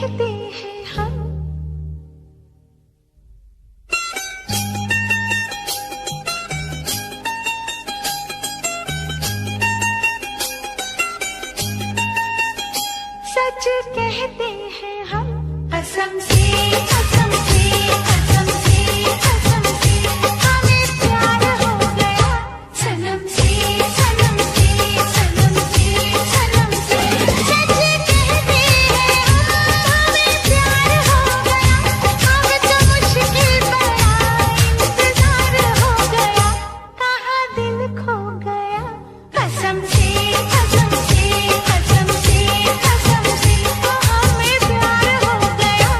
कहते हैं हम। सच कहते हैं हम, कसम से कसम से कसम से कसम से हमें प्यार हो गया सनम से सनम से सनम से सनम से। सच कहते हैं हमें प्यार हो गया, अब तो मुश्किल बड़ा इंतजार हो गया, कहाँ दिल खो गया कसम से कसम से कसम से कसम से हमें प्यार हो गया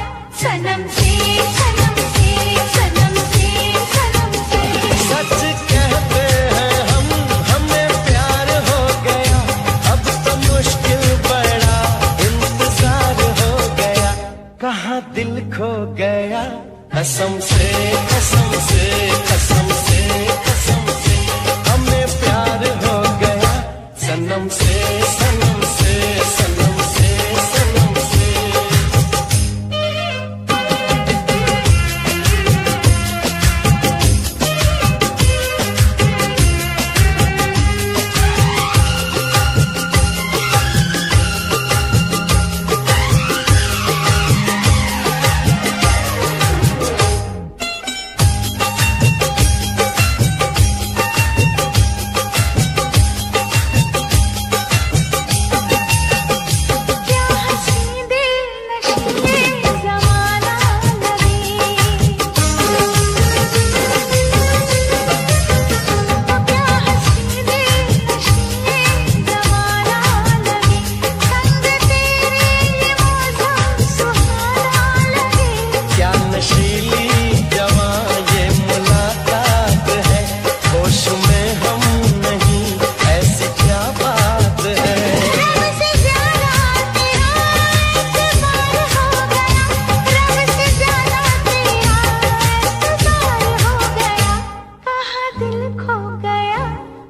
सनम से सनम से सनम से सनम से। सच कहते हैं हम, हमें प्यार हो गया, अब तो मुश्किल बड़ा इंतजार हो गया, कहाँ दिल खो गया कसम से कसम से कसम से कसम से हमें प्यार हो गया सनम से सनम से सनम से सनम से। क्या हंसी दिल नशीले ज़माना लगे, क्या हंसी दिल नशीले ज़माना लगे, संग तेरे ये मौसम सुहाना लगे। क्या नशीली जवां ये मुलाकात है, होश में हम नहीं ऐसी क्या बात है। रब से ज्यादा तेरा एतबार हो गया, रब से ज्यादा तेरा एतबार हो गया, कहाँ दिल खो गया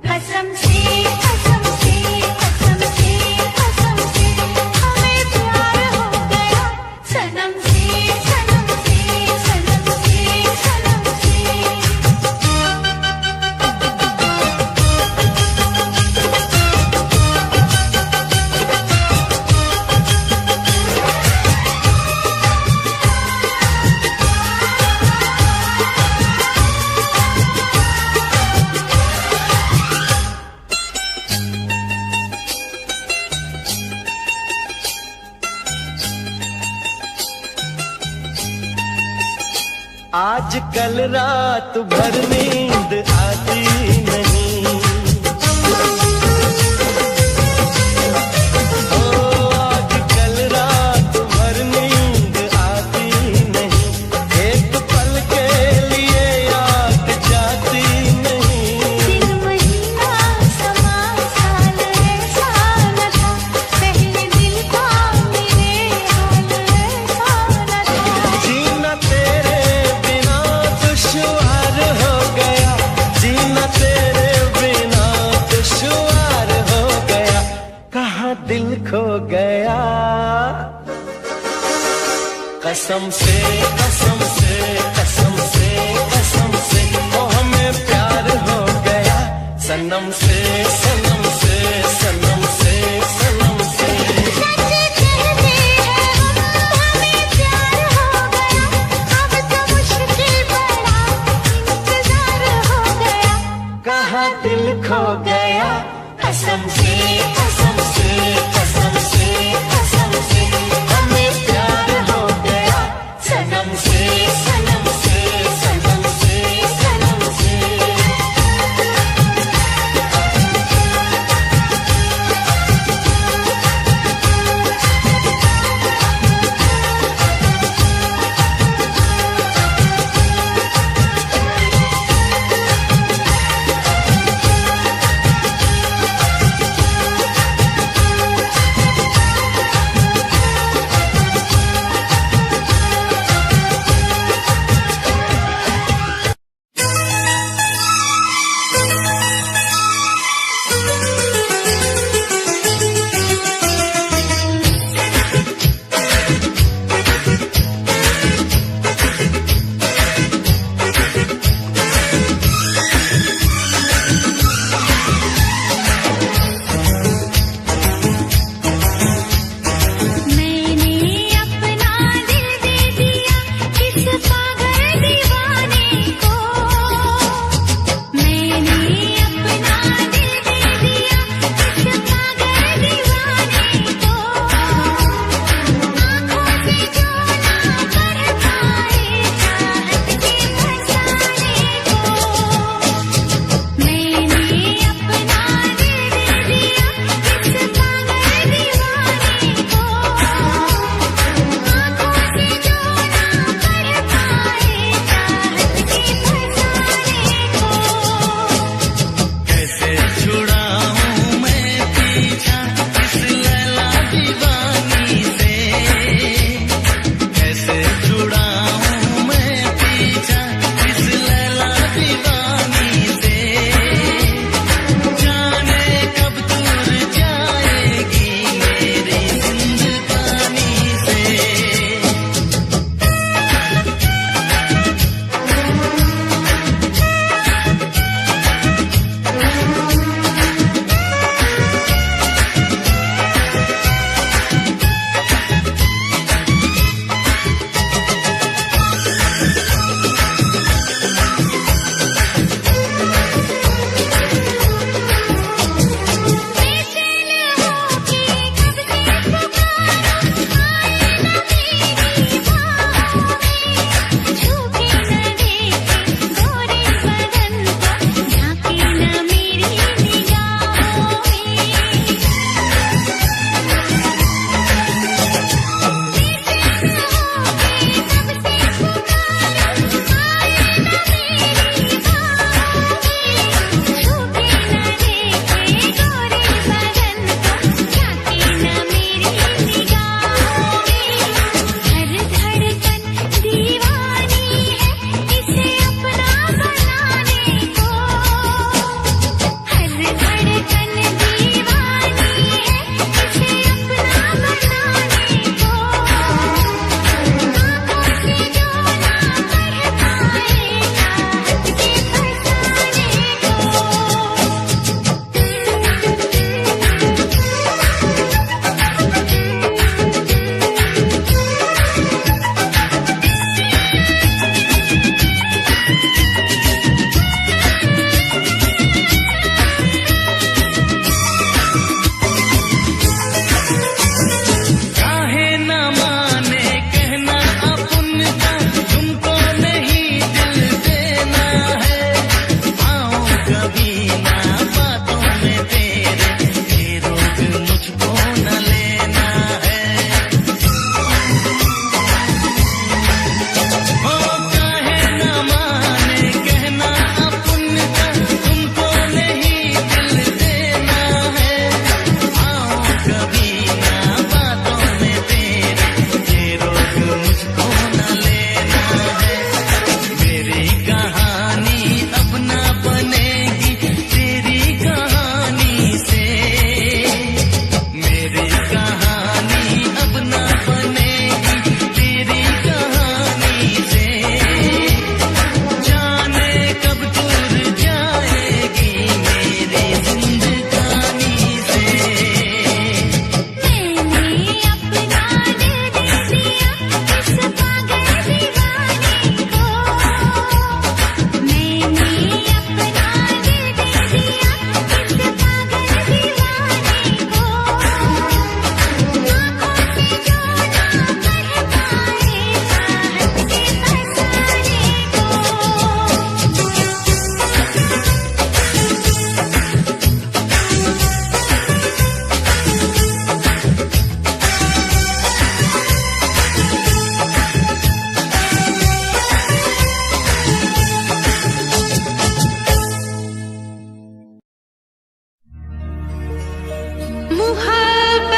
कसम से कसम से कसम से कसम से हमें प्यार हो गया सनम से सनम से सनम से सनम से। आज कल रात भर नींद आती नहीं, ओ आज कल रात भर नींद आती नहीं, एक पल के लिए याद जाती नहीं। दिन महीना समा साल ऐसा न था, पहले दिल का मेरे हाल ऐसा न था। जीना तेरे बिना दुश्वार हो गया, जीना तेरे बिना दुश्वार हो गया, कहाँ दिल खो गया कसम से कसम से कसम से कसम से ओ हमें प्यार हो गया सनम से सनम से सनम से सनम से। सच कहते हैं हम, हमें प्यार हो गया, अब तो मुश्किल बड़ा इंतजार हो गया, कहाँ दिल खो गया कसम से कसम से कसम से कसम से हमें प्यार हो गया सनम से सनम से सनम से सनम से।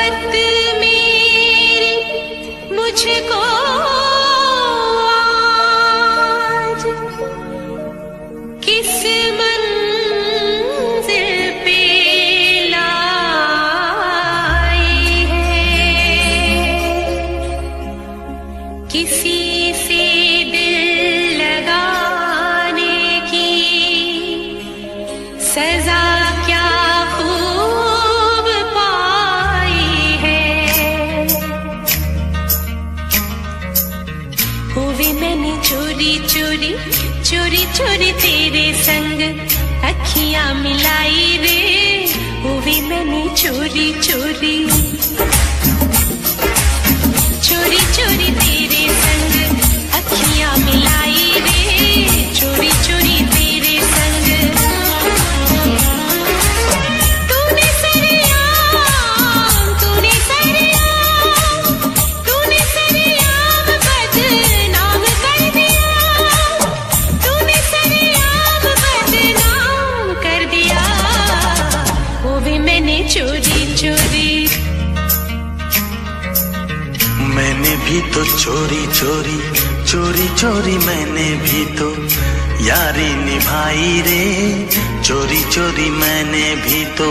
मोहब्बत मेरी मुझको आज किस मंजिल पे लाई है। किसी से दिल लगाने की सजा क्या खूब पाई है। हुई मैंने चोरी चोरी चोरी चोरी तेरे संग अखियां मिलाई रे। हुई मैंने चोरी चोरी चोरी चोरी तेरे संग अखियां मिलाई रे। चोरी चोरी तेरे संग तूने सरेआम बदनाम कर दिया। तूने सरेआम बदनाम कर दिया। वो भी मैंने चोरी चोरी। मैंने भी तो चोरी चोरी चोरी चोरी मैंने भी तो यारी निभाई रे। चोरी चोरी मैंने भी तो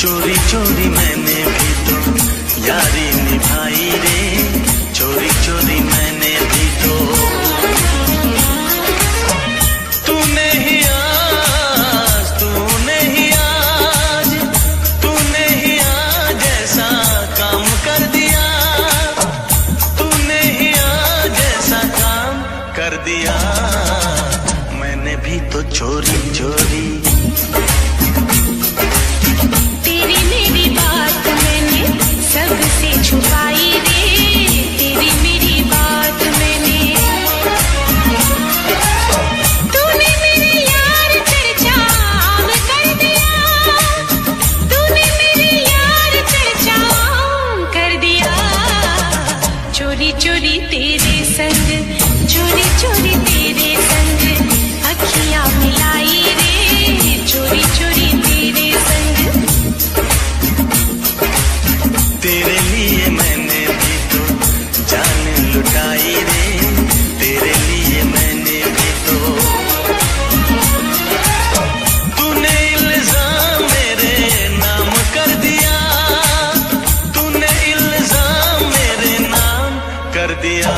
चोरी चोरी मैंने भी तो यारी निभाई रे। चोरी चोरी मैंने भी तो तूने ही आज ऐसा काम कर दिया। तूने ही आज ऐसा काम कर दिया। मैंने भी तो चोरी चोरी तेरी मेरी बात मैंने सबसे छुपाई रे। तेरी मेरी बात मैंने तूने मेरे यार चर्चा आम कर दिया। तूने मेरे यार चर्चा आम कर दिया। चोरी चोरी तेरे संग चोरी चोरी तेरे संग अखियां मिलाई रे। चोरी चोरी तेरे संग तेरे लिए मैंने भी तो जान लुटाई रे। तेरे लिए मैंने भी तो तूने इल्जाम मेरे नाम कर दिया। तूने इल्जाम मेरे नाम कर दिया।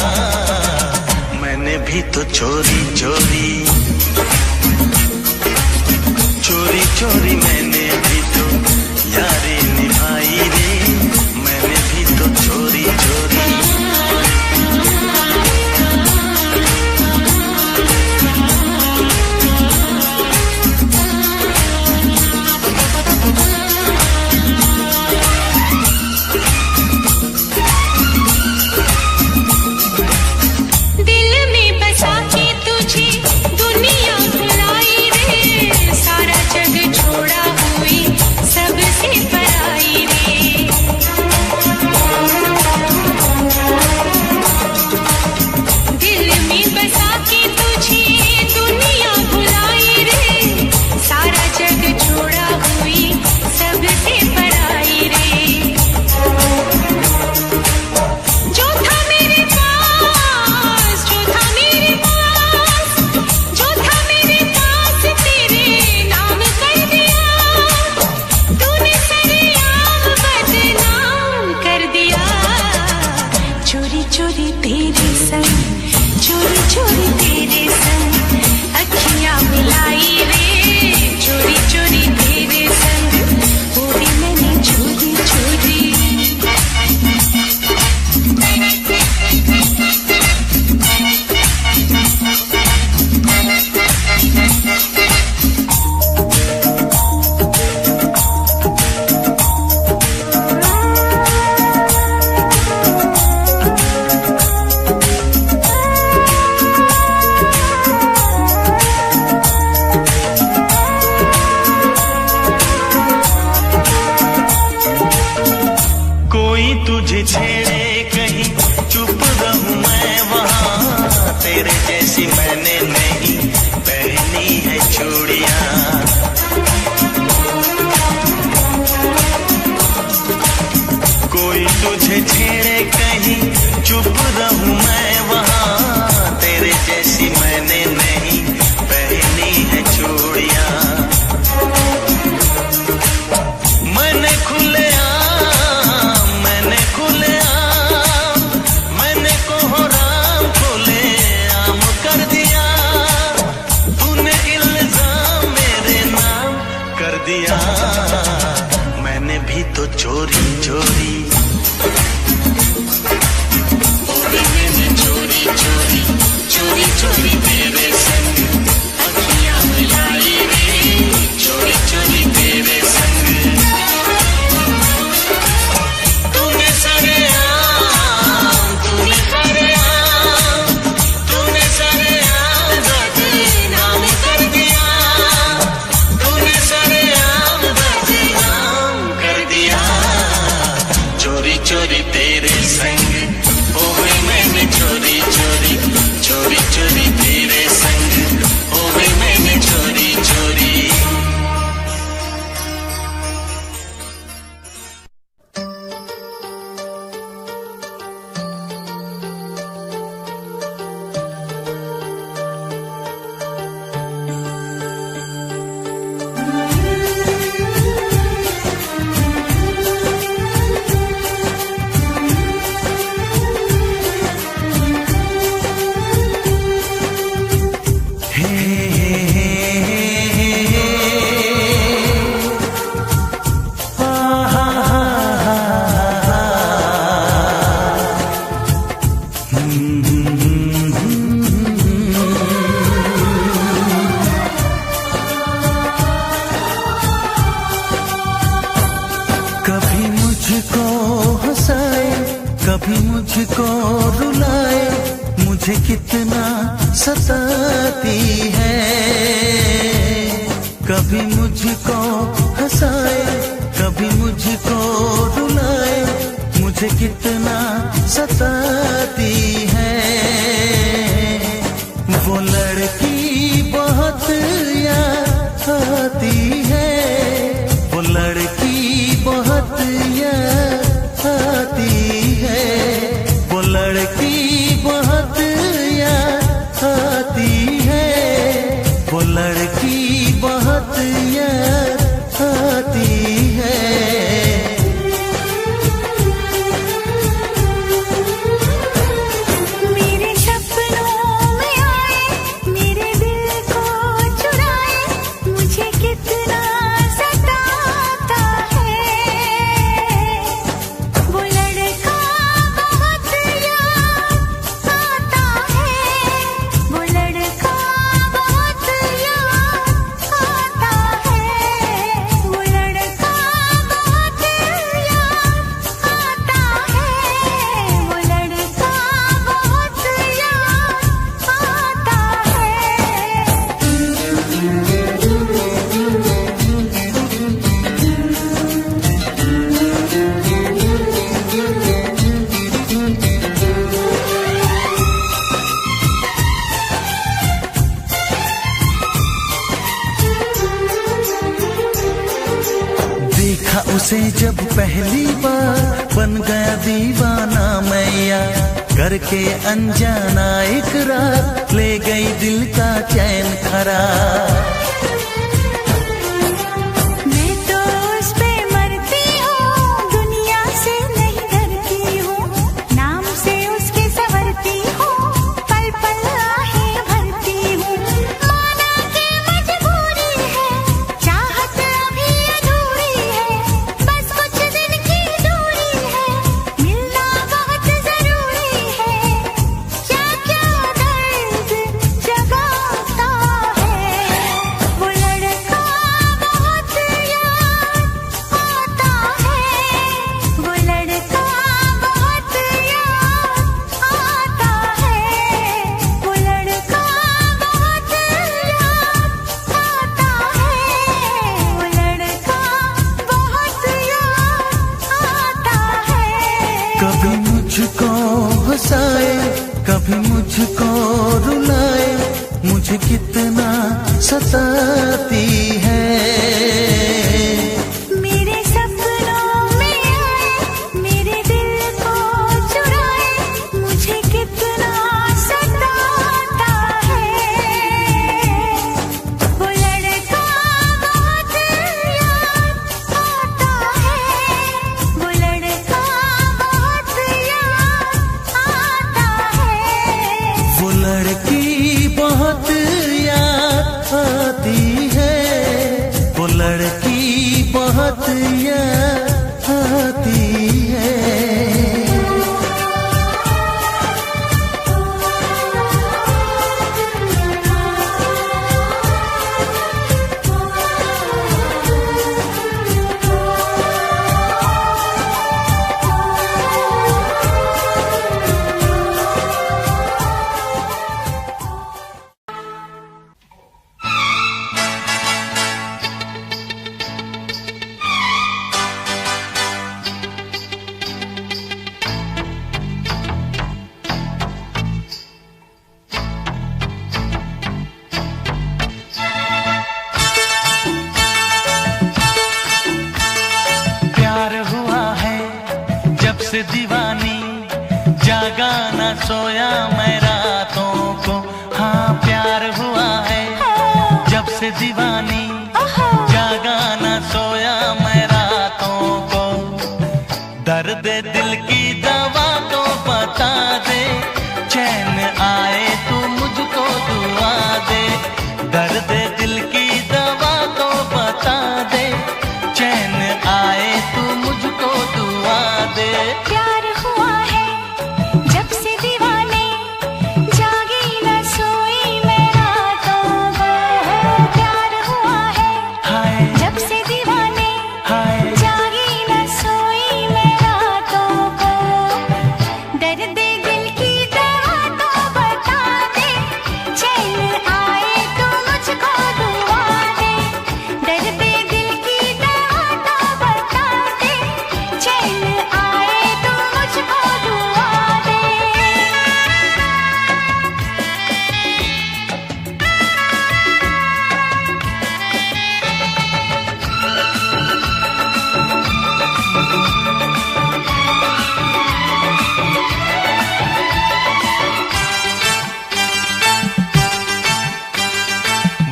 मैंने भी तो चोरी चोरी चोरी चोरी मैंने भी तो यारी निभाई रे। मैंने भी तो चोरी चोरी दिल में बसा के तुझे दुनिया भुलाई रे। सारा जग छोड़ा हुई सबसे पराई मुझे छेड़े कहीं चुप रहूं मैं वहां, तेरे जैसी मैंने नहीं पहनी है चूड़ियां। मैंने खुलेआम मैंने कोहराम खुलेआम कर दिया, तूने इल्जाम मेरे नाम कर दिया। मैंने भी तो चोरी चोरी चोरी चोरी तेरे संग अखियां मिलाई रे, चोरी चोरी तेरे संग। तूने सरेआम बदनाम कर दिया, तूने सरेआम बदनाम कर दिया। चोरी चोरी तेरे संग हो गई मैंने चोरी चोरी, चोरी चोरी तेरे संग हो गई मैंने चोरी चोरी। कभी मुझको रुलाए, मुझे कितना सताती है। कभी मुझको हंसाए, कभी मुझको रुलाए, मुझे कितना सताती है। वो लड़की बहुत याद आती है, वो लड़की बहुत याद आती है, वो लड़की बहुत याद आती है, वो लड़की बहुत याद आती है। मेरे सपनों में आए, मेरे दिल को चुराए, मुझे कितना सताता है। वो लड़का बहुत याद आता है, वो लड़का बहुत याद आता है, वो लड़का बहुत याद आता है, वो लड़का बहुत याद आता देखा उसे जब पहली बार, बन गया दीवाना मैया, करके अनजाना इकरार, ले गई दिल का चैन खरार। मैं तो उस पे मरती हूँ, दुनिया से नहीं डरती हूँ, नाम से उसके संवरती हूँ, पल पल आहें भरती हूँ। माना कि मजबूरी है, चाहत अभी अधूरी है, बस कुछ दिन की दूरी है, मिलना बहुत जरूरी है। क्या क्या दर्द जगाता है, वो लड़का बहुत याद आता है, वो लड़का बहुत याद आता है, वो लड़का बहुत याद आता है, वो लड़का बहुत याद आता है। कभी मुझको हंसाए, कभी मुझको रुलाए, मुझे कितना सताती है। मेरे सपनों में आए, मेरे दिल को लड़की बहुत याद आती है। से दीवानी जागा ना सोया मैं रातों को। हाँ प्यार हुआ है जब से दीवानी जागा ना सोया मैं रातों को। दर्द दिल की दवा तो बता दे, चैन आए तू मुझको दुआ दे। दर्द दिल की दवा तो बता दे, चैन आए तू मुझको दुआ दे। प्यार हुआ है जब से दीवाने जागी न सोई मैं रातों को। प्यार हुआ है जब से दीवाने जागी न सोई मैं रातों को। दर्द दिल की दवा तो बता दे, चैन आए तो मुझको दुआ दे। दर्द दिल की दवा तो बता दे, चैन आए तो मुझको दुआ दे।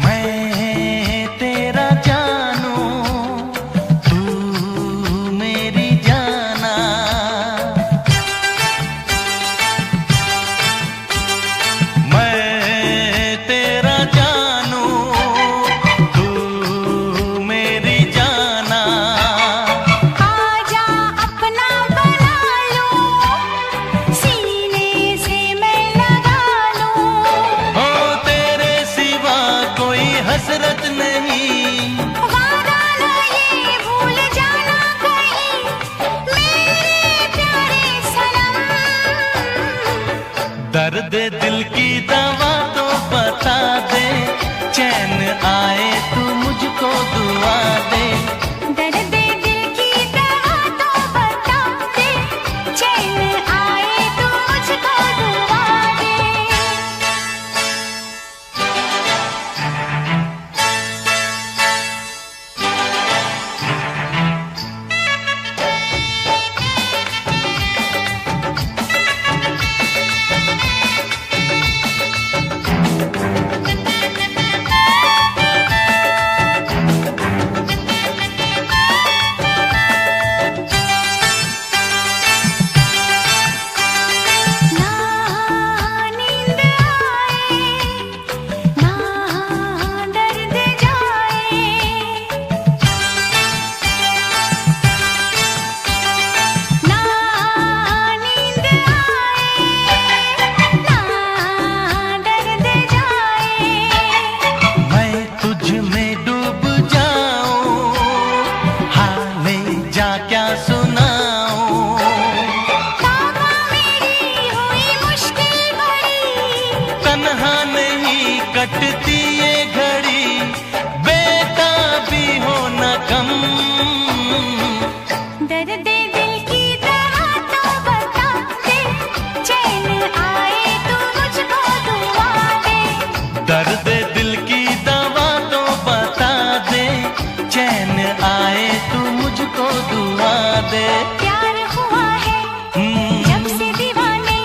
मैं तेरा जानू तू मेरी जाना। मैं तेरा जानू तू मेरी जाना। आजा अपना बना लो, सीने से मैं लगा लूं। हो तेरे सिवा कोई हसरत नहीं। वादा ना ये भूल जाना कहीं मेरे प्यारे सनम। दर्द दिल की दवा तो बता दे, चैन आए तू मुझको दुआ दे। दर्द दिल की दवा तो बता दे, चैन आए तो मुझको दुआ दे। ना नींद आए ना दर्द जाए। ना नींद आए ना दर्द जाए। मैं तुझ में डूब जाऊं, हाले जा क्या सुनाऊं। तौबा मेरी हुई मुश्किल भरी, तन्हा नहीं कटती ये घड़ी, बेटा भी हो न कम। दर्द दिल की दवा तो बता दे, चैन आए तो मुझको दुआ दे। दर्द दिल की दवा तो बता दे, चैन आए तू मुझको दुआ दे। प्यार हुआ है जब से दीवाने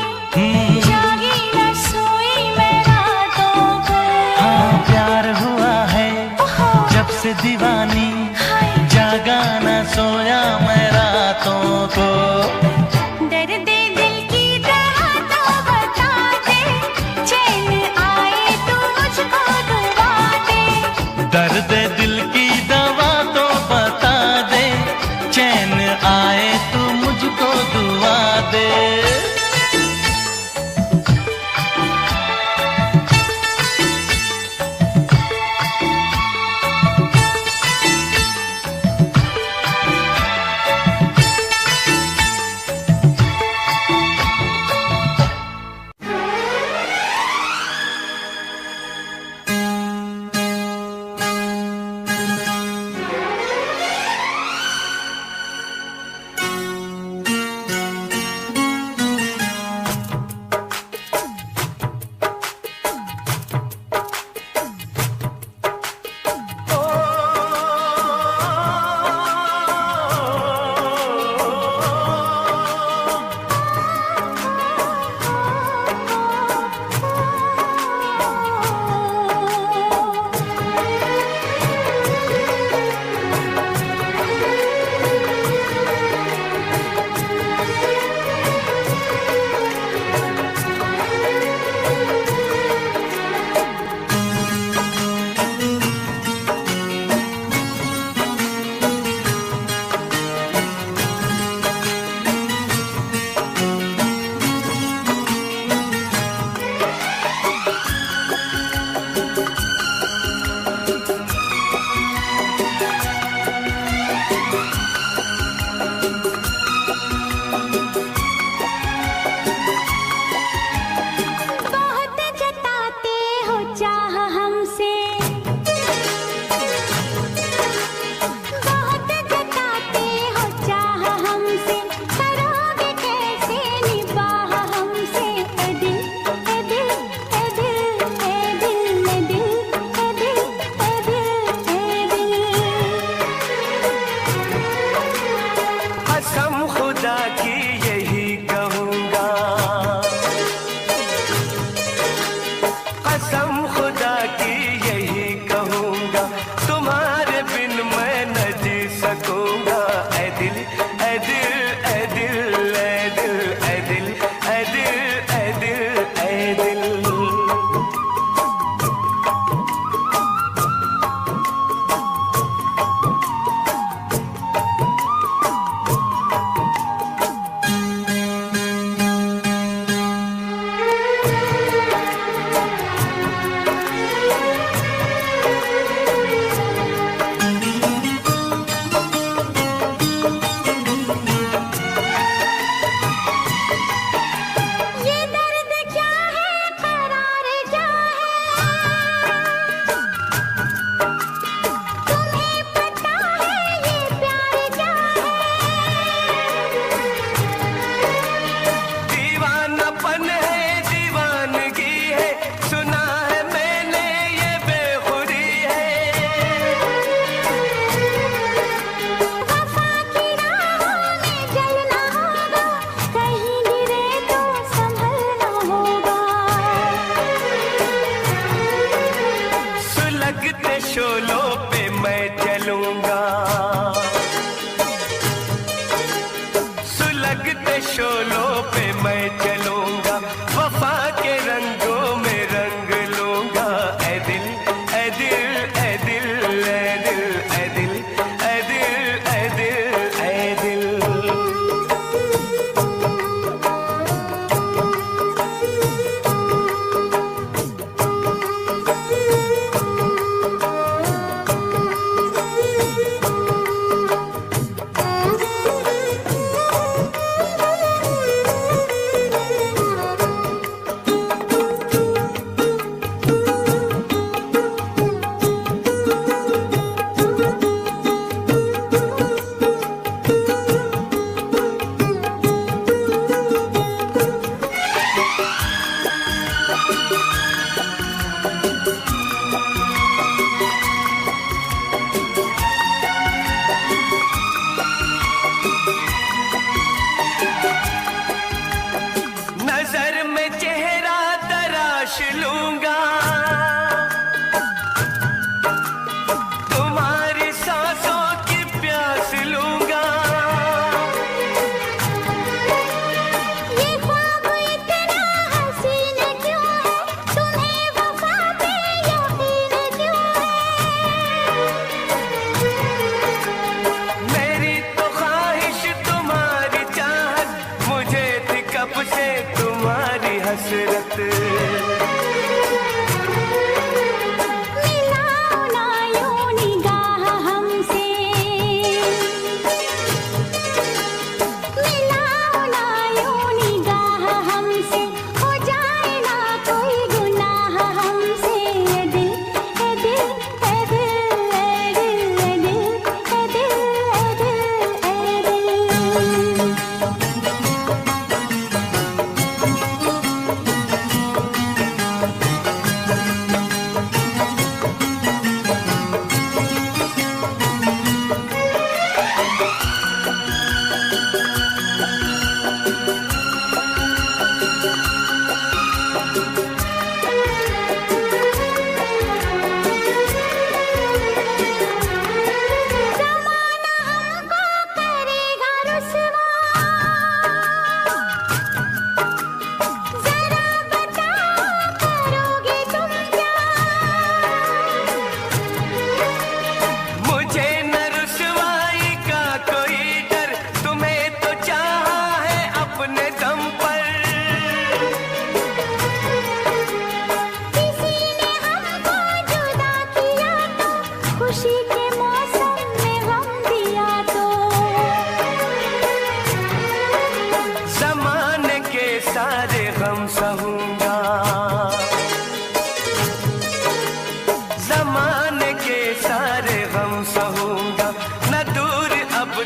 जागी न सोई मैं रातों को। हाँ प्यार हुआ है जब से दीवानी जागा न सोया मैं रातों को। दर्द दिल की दवा तो बता दे, चैन आए तो मुझको दुआ दे। दर्द दिल की दवा तो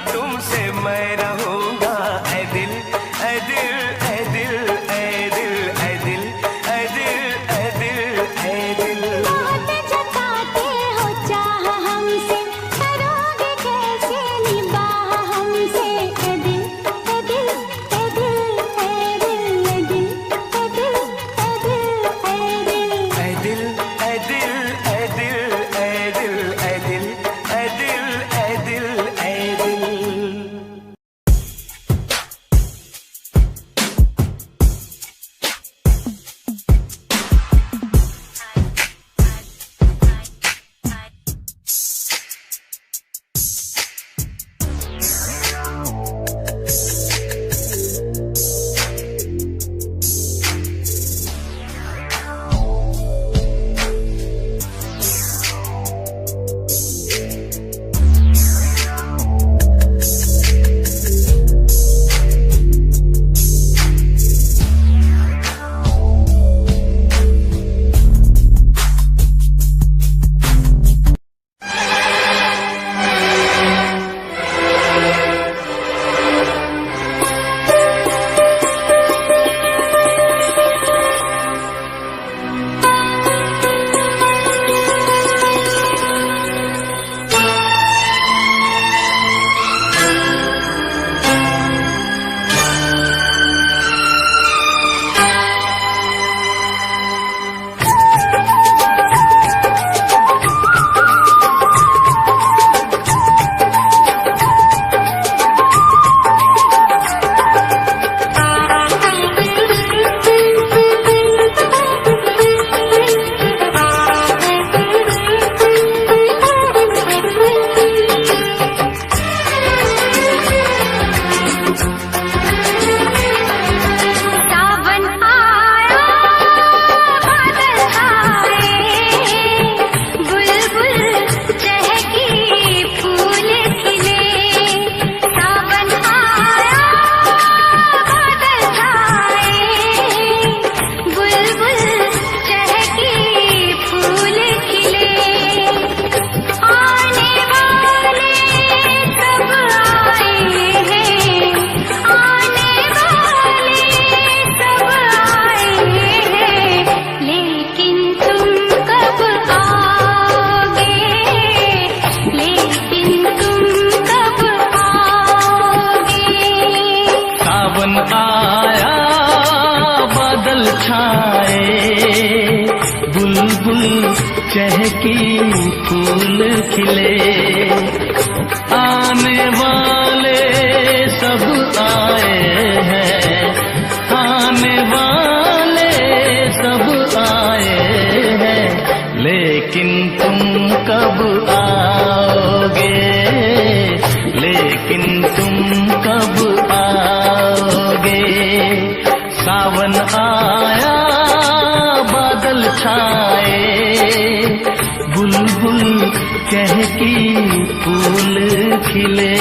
तुमसे मैं रहूंगा। ऐ दिल ऐ दिल ऐ दिल ऐ दिल ऐ दिल ऐ दिल ऐ दिल ऐ दिल। बात जताते हो चाह हमसे, करोगे कैसे निभाह हमसे। ऐ दिल ऐ दिल ऐ दिल ऐ दिल ऐ दिल ऐ दिल ऐ दिल ऐ दिल। ऐ दिल ऐ दिल ऐ दिल ऐ दिल ऐ दिल ऐ दिल ऐ दिल। चहकी फूल खिले, आने वाले सब आए हैं, आने वाले सब आए हैं, लेकिन तुम कब आओगे, लेकिन तुम कब आओगे। सावन आया बादल छाए, बुलबुल चहकी फूल खिले।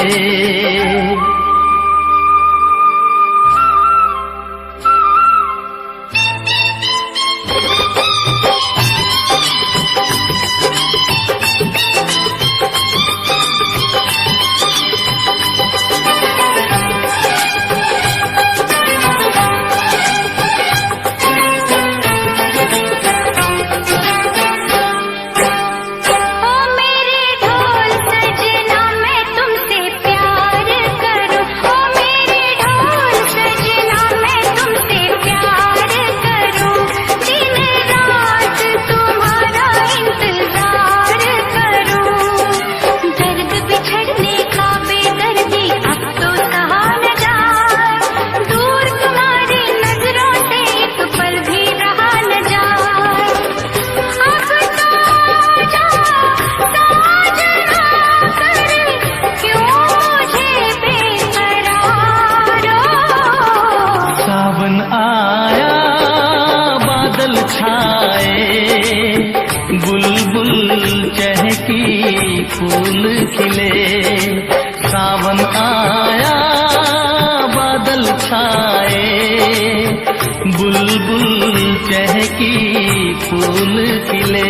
फूल खिले, सावन आया बादल छाए, बुलबुल चहकी फूल खिले।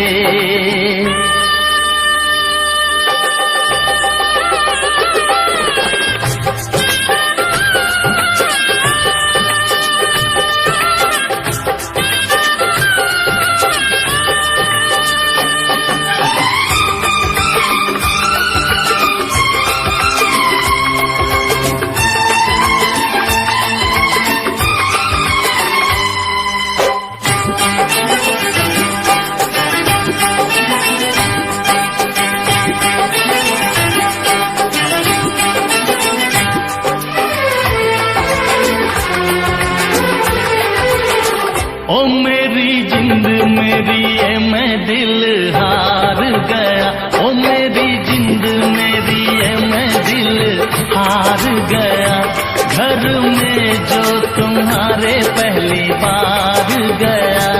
जो तुम्हारे पहली बार गया।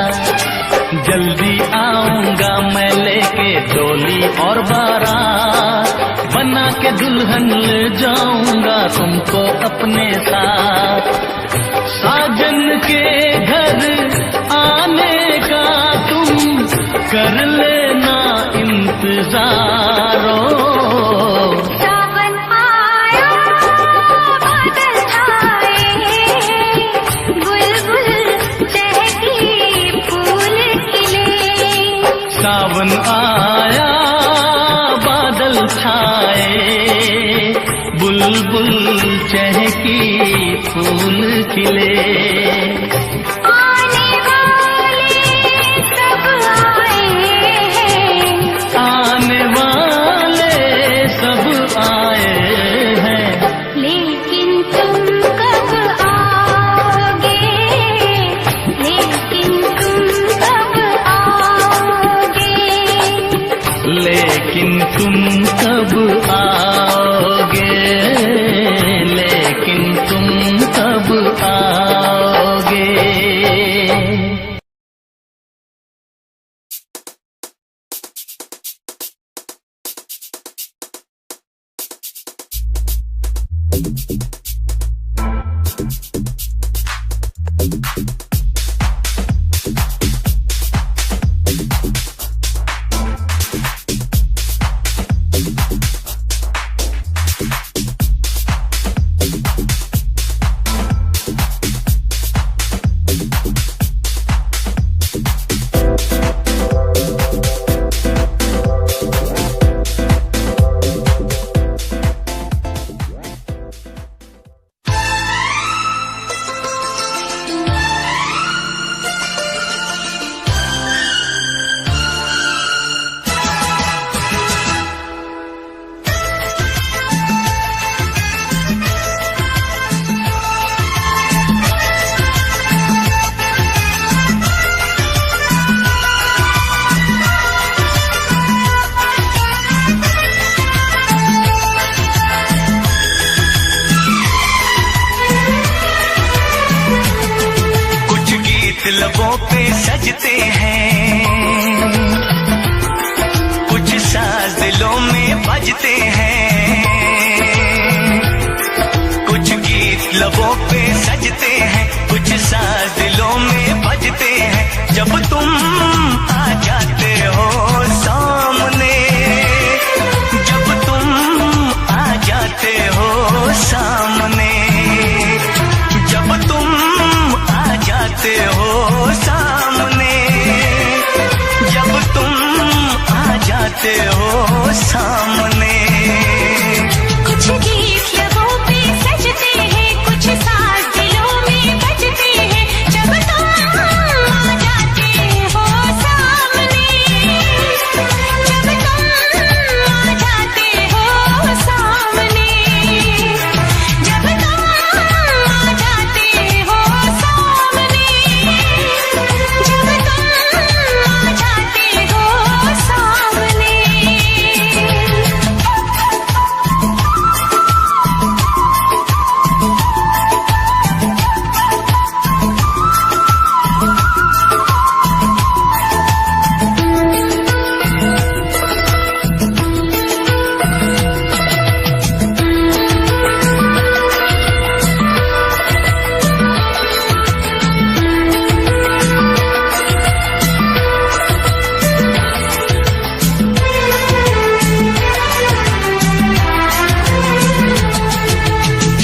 जल्दी आऊंगा मैं लेके डोली और बारात, बना के दुल्हन ले जाऊंगा तुमको अपने साथ। साजन के घर आने का तुम कर लेना इंतजारो। सावन आया बादल छाए, बुलबुल चहकी फूल खिले। सावन आया बादल छाए, बुलबुल चहकी फूल खिले। आने वाले सब आए हैं, आने वाले सब आए हैं, लेकिन तुम कब आओगे, लेकिन तुम कब आओगे। लेकिन तुम कब आओगे, लेकिन तुम कब आओगे। लबों पे सजते हैं, कुछ साज दिलों में बजते हैं। कुछ गीत लबों पे सजते हैं, कुछ साज दिलों में बजते हैं। जब तुम आ जाते हो सामने, जब तुम आ जाते हो सामने, जब तुम आ जाते हो सामने, जब तुम आ जाते हो सामने। कुछ गीत लबों पे सजते हैं, कुछ साज दिलों में बजते हैं। जब तुम आ जाते हो सामने, जब तुम आ जाते हो सामने, जब तुम आ जाते हो सामने, जब तुम आ जाते हो सामने।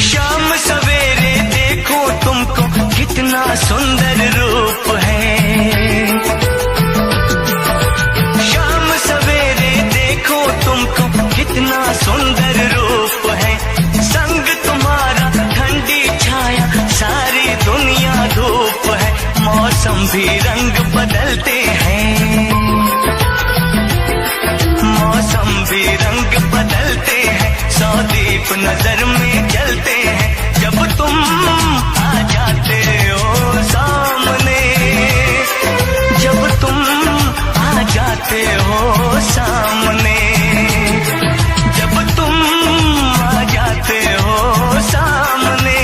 शाम सवेरे देखो तुमको कितना सुंदर रूप है। शाम सवेरे देखो तुमको कितना सुंदर रूप है। संग तुम्हारा ठंडी छाया, सारी दुनिया धूप है। मौसम भी रंग बदलते हैं, मौसम भी रंग बदलते हैं। सौ दीप नजर में जलते हैं। जब तुम आ जाते हो सामने, जब तुम आ जाते हो सामने, जब तुम आ जाते हो सामने,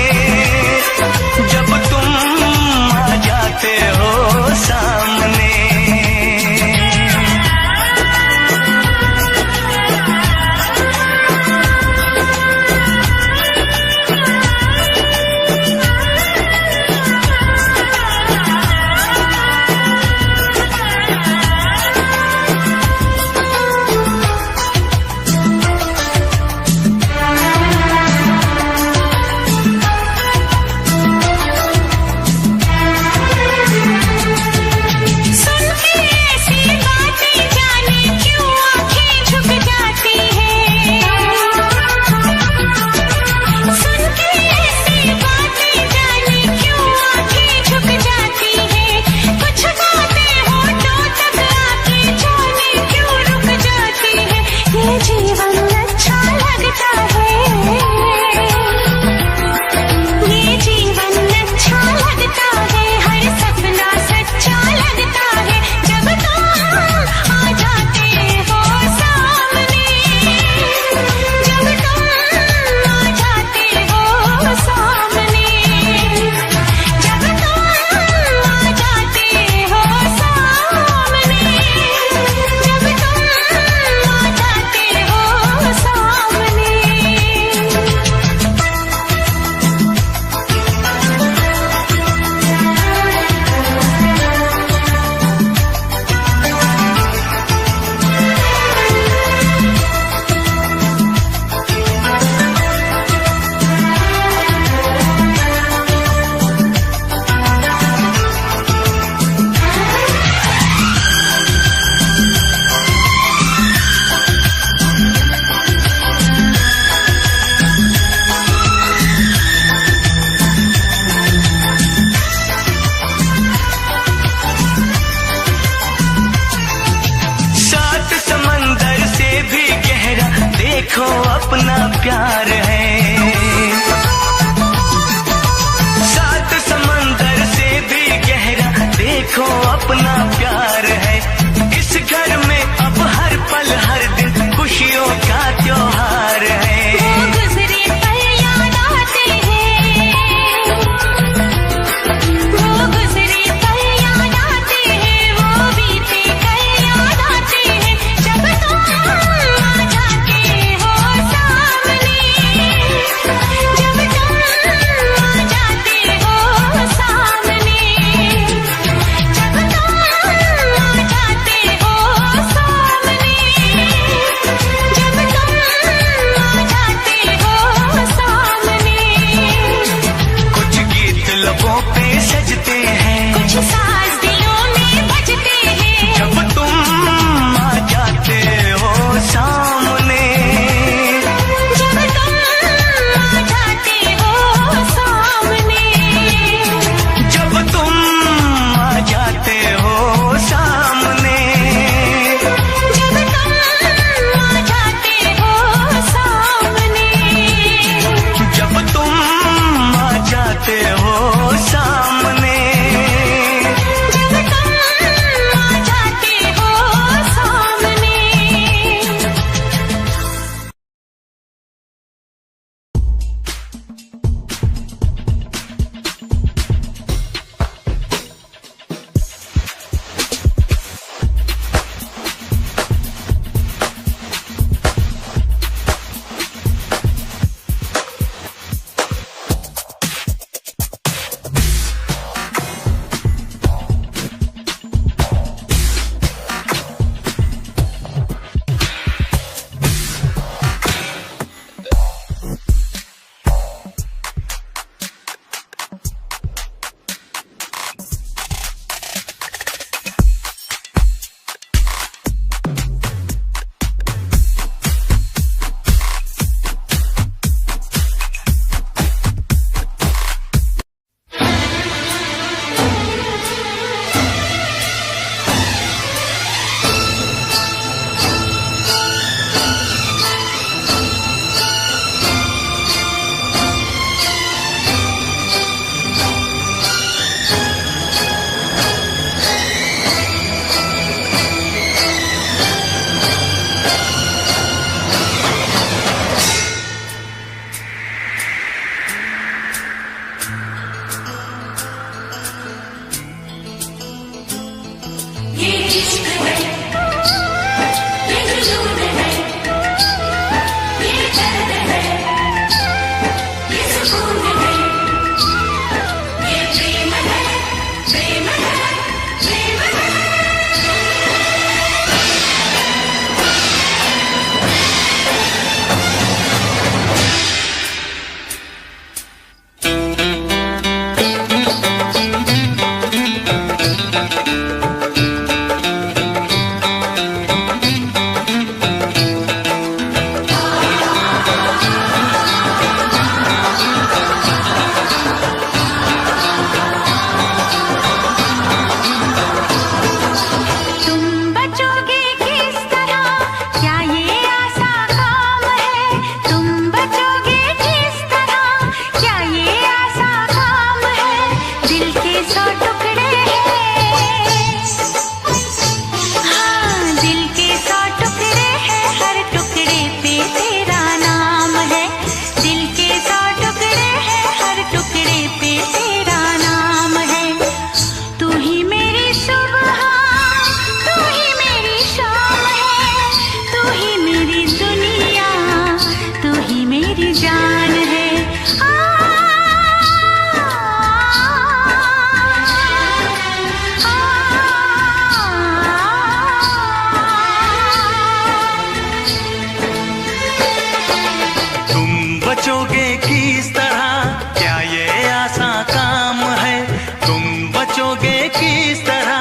बचोगे किस तरह, क्या ये आसान काम है? तुम बचोगे किस तरह,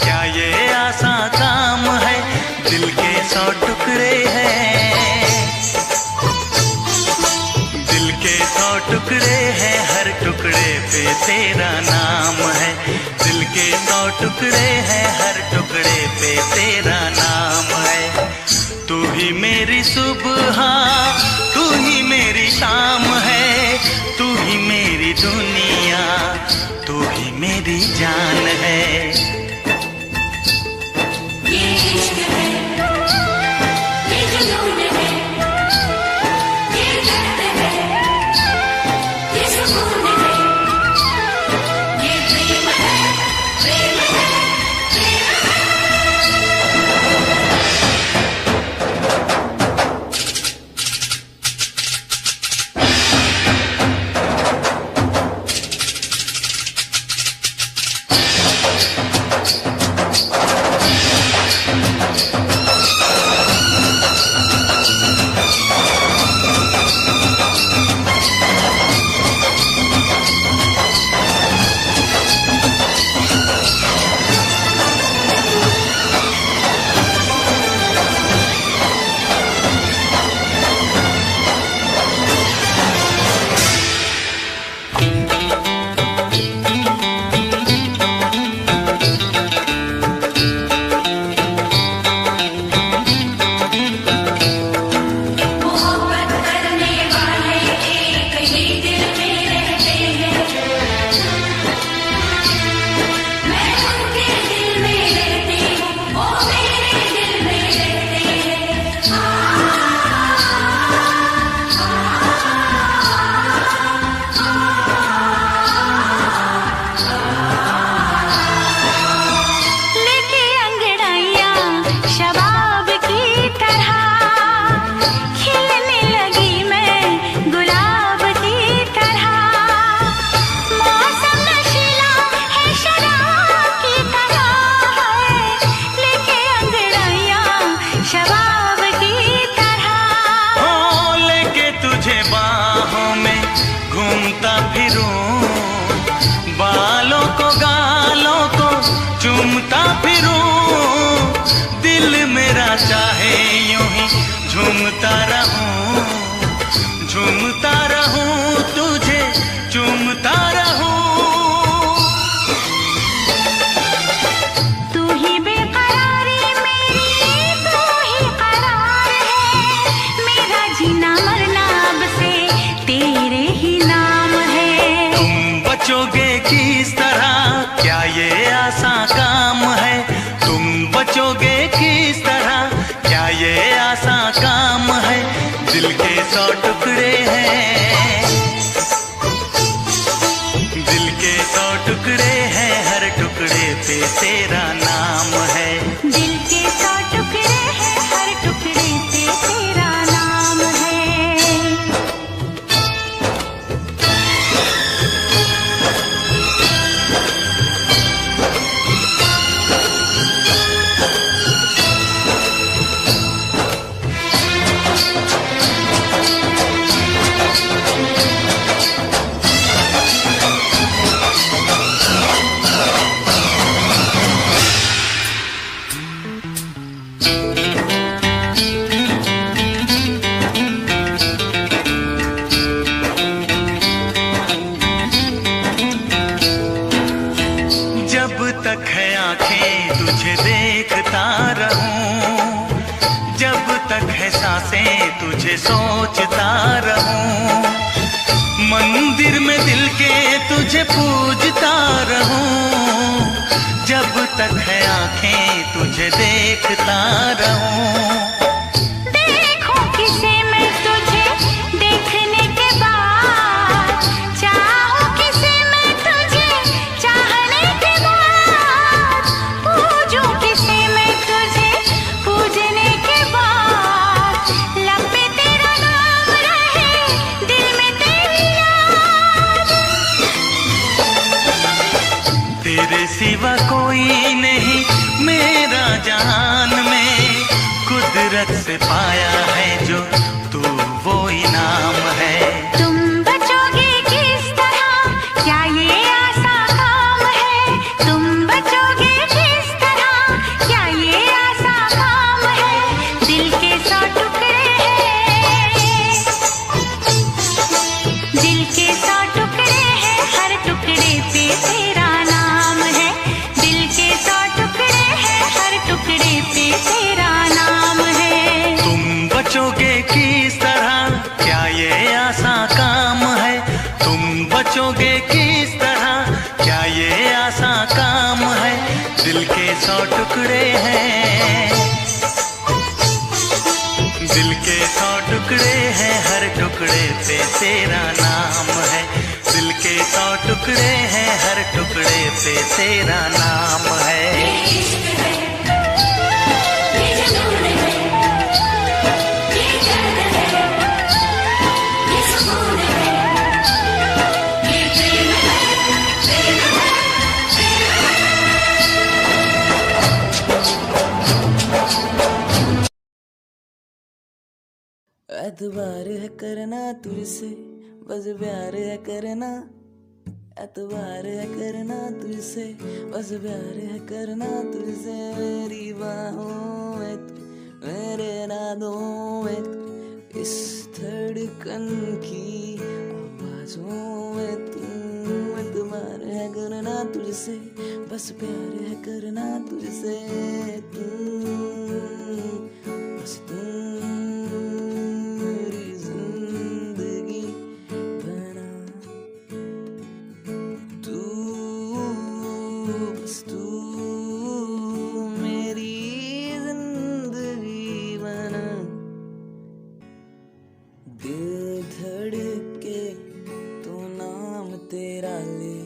क्या ये आसान काम है? दिल के 100 टुकड़े हैं, दिल के 100 टुकड़े हैं, हर टुकड़े पे तेरा नाम है। दिल के 100 टुकड़े हैं, हर टुकड़े पे तेरा नाम है। तू ही मेरी सुबह, तू ही मेरी शाम है, तू ही मेरी दुनिया, तू ही मेरी जान है। ये इश्क है, ये जुनून है, ये दर्द है, ये सुकून है, ये प्रेम है, प्रेम है, प्रेम है। घूमता फिरूं, बालों को गालों को चूमता फिरूं, दिल मेरा चाहे यूं ही झूमता रहूं, झूमता रहूं, तुझे चूमता रहूं। तू ही बेकरारी मेरी, तू ही करार है, मेरा जीना मरना अब से तेरे ही नाम है। तुम बचोगे किस तरह, क्या ये आसान काम है? तुम बचोगे किस तरह, क्या ये आसान काम है? दिल के 100 टुकड़े हैं, दिल के 100 टुकड़े हैं, हर टुकड़े पे तेरा नाम है। दिल के 100 टुकड़े हैं, हर टुकड़े पे तेरा नाम है। जब तक है आंखें तुझे देखता रहूं, जब तक है सांसें तुझे सोचता रहूं, मंदिर में दिल के तुझे पूजता रहूं, जब तक है आंखें तुझे देखता रहूं। देखूं किसे मैं तुझे देखने के बाद, चाहूं किसे मैं तुझे चाहने के बाद, पूजूं किसे मैं तुझे पूजने के बाद, लब पे तेरा नाम रहे, दिल में तेरी याद। तेरे सिवा कोई नहीं मेरा जहान में, कुदरत सोचोगे किस तरह, क्या ये आसान काम है? दिल के 100 टुकड़े हैं, दिल के 100 टुकड़े हैं, हर टुकड़े पे तेरा नाम है। दिल के 100 टुकड़े हैं, हर टुकड़े पे तेरा नाम है। एतबार है करना तुझसे, बस प्यार है करना। एतबार है करना तुझसे, बस प्यार है करना तुझसे। मेरी बाहों में तू, मेरे नादों में तू, इस धड़कन की आवाजों में तू। एतबार है करना तुझसे, बस प्यार है करना तुझसे। तू बस तू दिल धड़के तो नाम तेरा ले,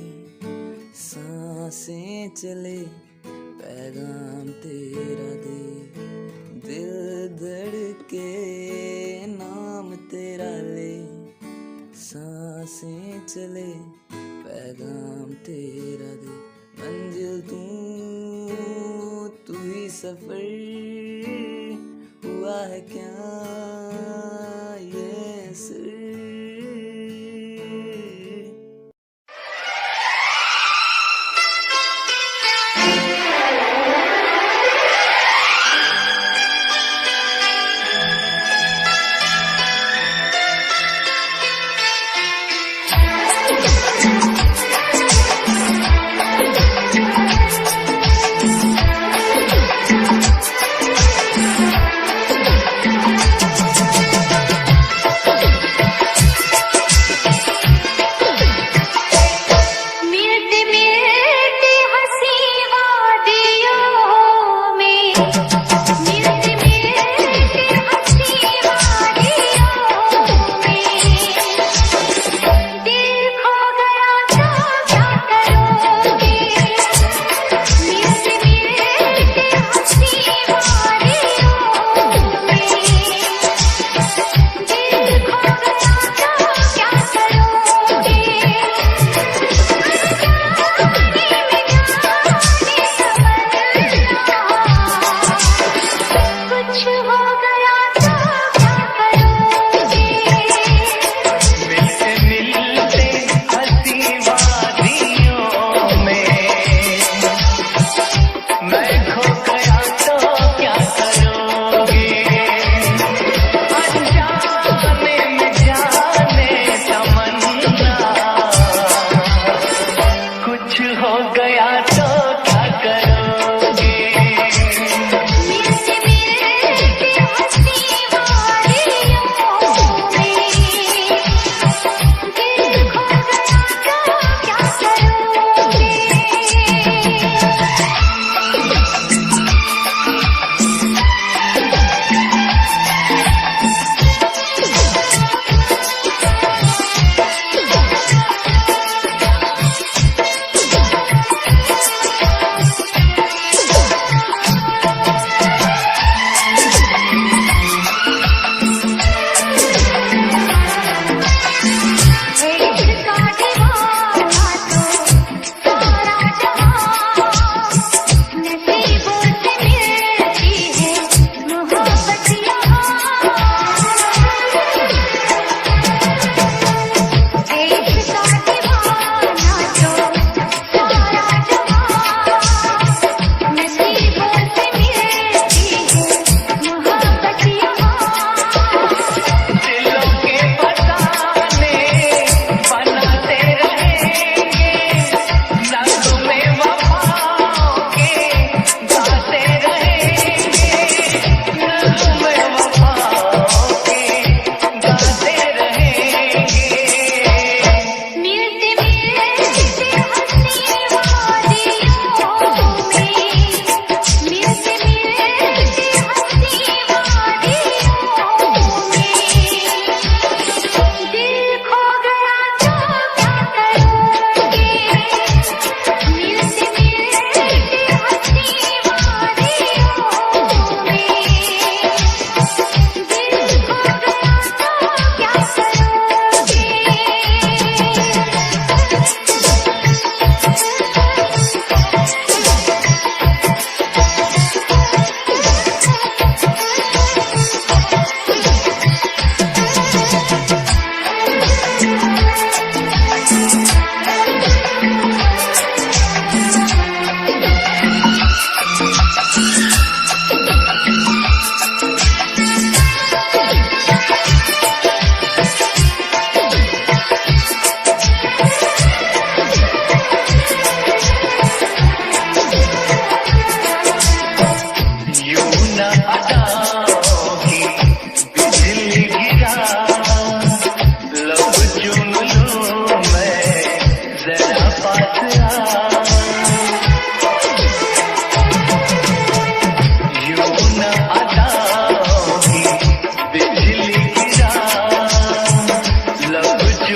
सांसें चले पैगाम तेरा दे। दिल धड़के नाम तेरा ले, सांसें चले पैगाम तेरा दे। मंजिल तू ही सफर हुआ है क्या ये सिर।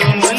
उंगली